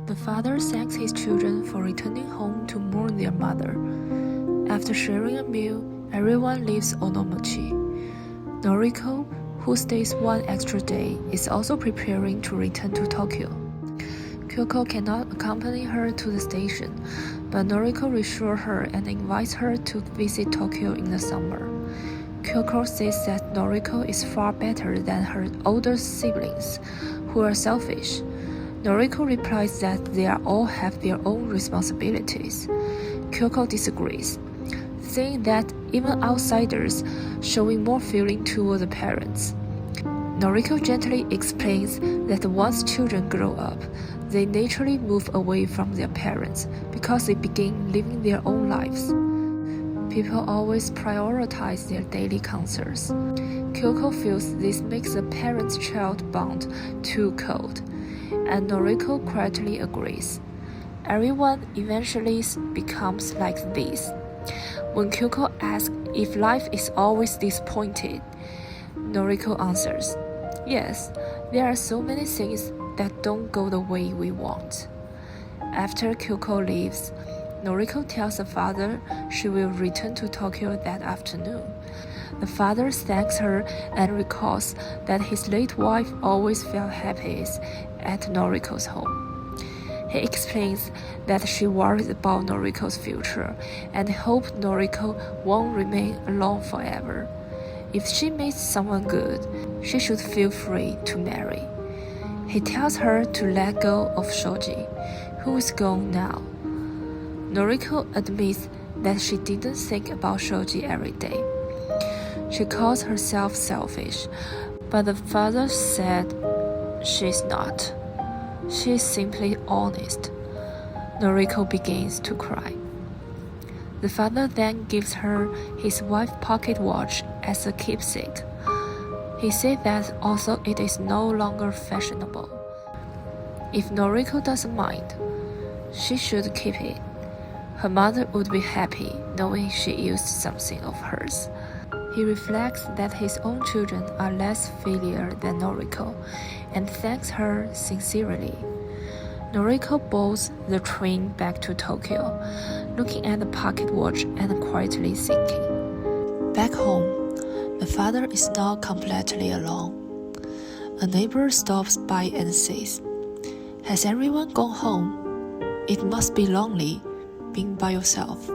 The father thanks his children for returning home to mourn their mother. After sharing a meal, everyone leaves Onomachi. Noriko, who stays one extra day, is also preparing to return to Tokyo. Kyoko cannot accompany her to the station, but Noriko reassures her and invites her to visit Tokyo in the summer. Kyoko says that Noriko is far better than her older siblings, who are selfish. Noriko replies that they all have their own responsibilities. Kyoko disagrees, saying that even outsiders showing more feeling toward the parents. Noriko gently explains that once children grow up, they naturally move away from their parents because they begin living their own lives. People always prioritize their daily concerns. Kyoko feels this makes the parent-child bond too cold, and Noriko quietly agrees. Everyone eventually becomes like this. When Kyoko asks if life is always disappointed, Noriko answers, "Yes, there are so many things that don't go the way we want." After Kyoko leaves, Noriko tells the father she will return to Tokyo that afternoon. The father thanks her and recalls that his late wife always felt happiest at Noriko's home. He explains that she worries about Noriko's future and hopes Noriko won't remain alone forever. If she meets someone good, she should feel free to marry. He tells her to let go of Shoji, who is gone now. Noriko admits that she didn't think about Shoji every day. She calls herself selfish, but the father said she's not. She's simply honest. Noriko begins to cry. The father then gives her his wife's pocket watch as a keepsake. He said that although it is no longer fashionable, if Noriko doesn't mind, she should keep it. Her mother would be happy knowing she used something of hers. He reflects that his own children are less filial than Noriko and thanks her sincerely. Noriko boards the train back to Tokyo, looking at the pocket watch and quietly thinking. Back home, the father is now completely alone. A neighbor stops by and says, "Has everyone gone home? It must be lonely being by yourself."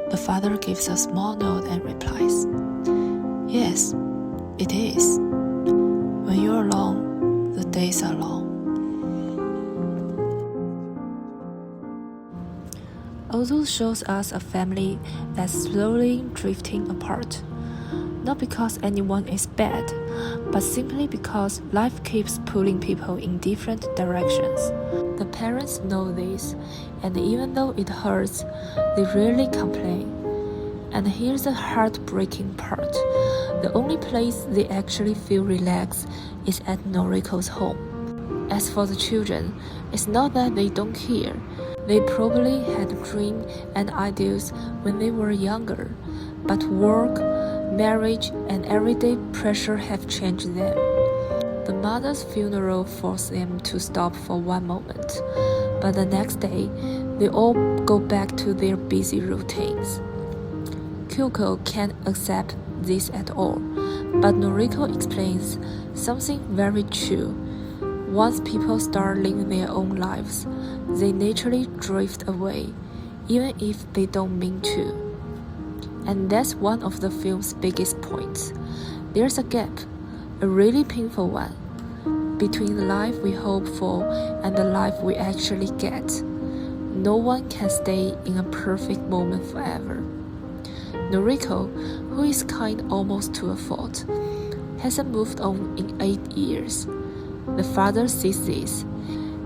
The father gives a small nod and replies, "Yes, it is. When you're alone, the days are long." Also shows us a family that's slowly drifting apart. Not because anyone is bad, but simply because life keeps pulling people in different directions. The parents know this, and even though it hurts, they rarely complain. And here's the heartbreaking part. The only place they actually feel relaxed is at Noriko's home. As for the children, it's not that they don't care. They probably had dreams and ideals when they were younger, but work, marriage, and everyday pressure have changed them. The mother's funeral forced them to stop for one moment, but the next day, they all go back to their busy routines. Kyoko can't accept this at all, but Noriko explains something very true. Once people start living their own lives, they naturally drift away, even if they don't mean to. And that's one of the film's biggest points. There's a gap, a really painful one, between the life we hope for and the life we actually get. No one can stay in a perfect moment forever. Noriko, who is kind almost to a fault, hasn't moved on in 8 years. The father sees this.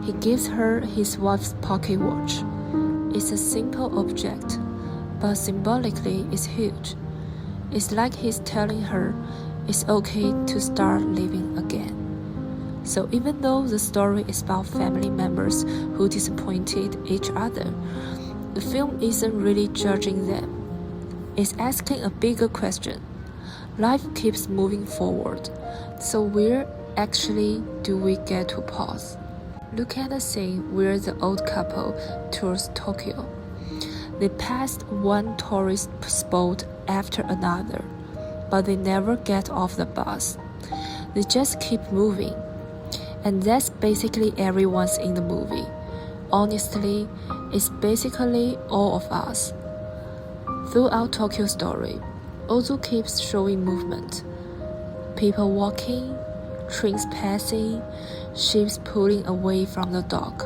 He gives her his wife's pocket watch. It's a simple object, but symbolically it's huge. It's like he's telling her it's okay to start living again. So even though the story is about family members who disappointed each other, the film isn't really judging them. It's asking a bigger question. Life keeps moving forward, so where actually do we get to pause? Look at the scene where the old couple tours Tokyo. They passed one tourist spot after another, but they never get off the bus. They just keep moving. And that's basically everyone's in the movie. Honestly, it's basically all of us. Throughout Tokyo Story, Ozu keeps showing movement. People walking, trains passing, ships pulling away from the dock.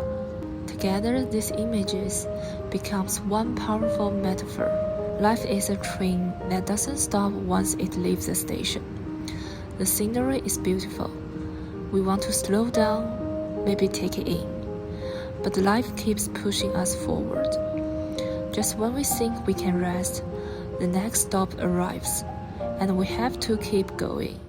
Together, these images becomes one powerful metaphor. Life is a train that doesn't stop once it leaves the station. The scenery is beautiful. We want to slow down, maybe take it in. But life keeps pushing us forward. Just when we think we can rest, the next stop arrives, and we have to keep going.